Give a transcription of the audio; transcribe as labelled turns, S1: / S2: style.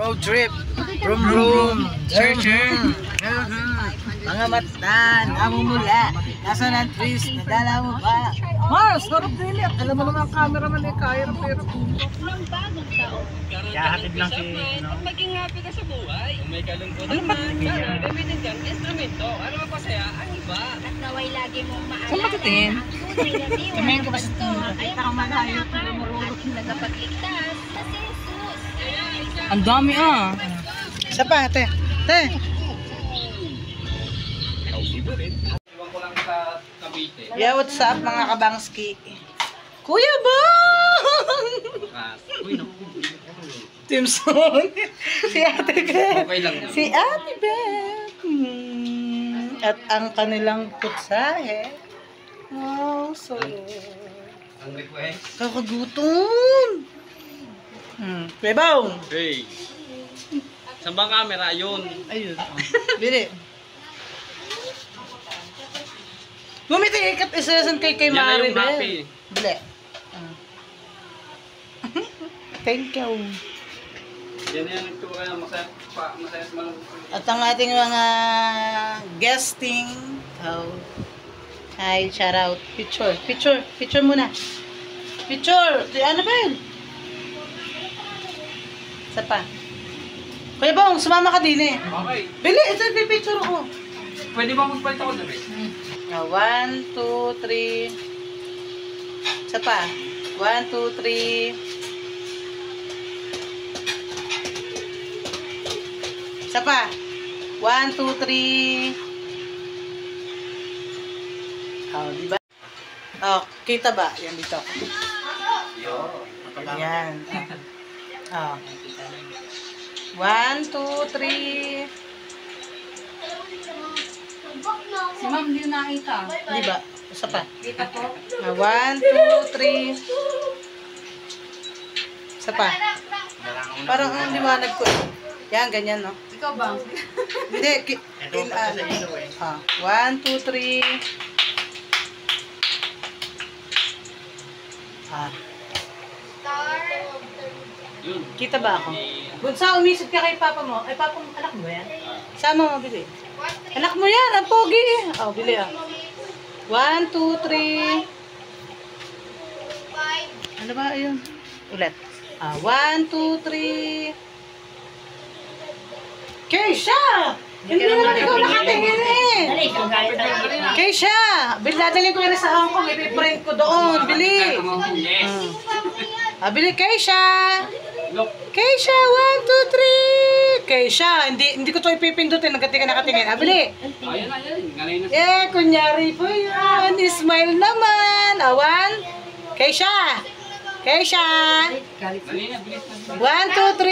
S1: Road trip. Room. Sure. Mga matan, amo mula. Nasa ng trees, nadala mo ba? Mars, harap din yan. Alam mo naman ang cameraman eh, kaya pero
S2: Kahatid lang si...
S3: Maging happy ka sa buhay. Kung may kalungkutan man, sana gamitin kang instrumento. Ano mapasaya ang iba.
S4: At naway lagi mong maalala.
S1: saan matitingin? Tingin ka ba sa tingin?
S4: Ayaw mo malayo at nagapagligtas sa Jesus.
S1: Ang dami ah. Isa pa, te.
S3: Iwan ko lang sa Cavite.
S1: Yeah, what's up mga kabangski? Kuya Bong!
S3: Uy, no.
S1: Timson. Si Ate Beth.
S3: Okay lang yun.
S1: Si Ate Beth. At ang kanilang putsahe. Oh, so.
S3: Ang request.
S1: Kakagutom. Kuya Bong.
S3: Hey. Saan bang camera? Yun.
S1: Ayun. Bili. Bumitikat isa-isan kay
S3: Yan na yung
S1: Maribel.
S3: happy.
S1: Bili. Thank you.
S3: Yan yan ito kaya masaya man.
S1: At ang ating mga guesting. Oh. Hi, shout out. Picture muna. Picture. Ano ba yun? Isa pa. Kuya Bong, sumama ka din eh.
S3: Okay.
S1: Bili, ito yung picture ko.
S3: Pwede ba magpalit ako na rin?
S1: 1, 2, 3. Isa pa. 1, 2, 3. Isa pa. 1, 2, 3. Oh, di ba? Oh, kita ba? Yan dito. Yan. Oh. 1, 2, 3.
S4: Si ma'am, hindi nakita.
S1: Di ba? Isa pa.
S4: Dito po.
S1: 1, 2, 3. Isa pa. Parang ang liwanag ko. Yan, ganyan, no?
S4: Ikaw ba?
S1: Hindi. 1, 2, 3.
S3: Yun.
S1: Kita ba ako? Bunsa, umisip ka kay papa mo. Ay, papa mo, anak mo yan? Sama mo, bili. Anak mo yan, ang pogi eh. Oh, bili ah. 1, 2, 3. Ano ba yun? Ulit. 1, 2, 3. Keisha! Hindi naman ikaw nakatingin eh.
S4: Dali, kung galit tayo.
S1: Keisha! Dadalhin ko yan sa Hong Kong. Ipiprint ko doon. Bili.
S3: Yes.
S1: Bili Keisha!
S3: Look.
S1: Keisha, 1, 2, 3. Keisha, hindi ko to ipipindutin. Nagkati ka nakatingin. Bili.
S3: Ayan na yan. Ngalay na.
S1: Kunyari po yan. Smile naman. 1. Keisha! Keisha!
S3: Ngalay na. Bilis na.
S1: 1, 2,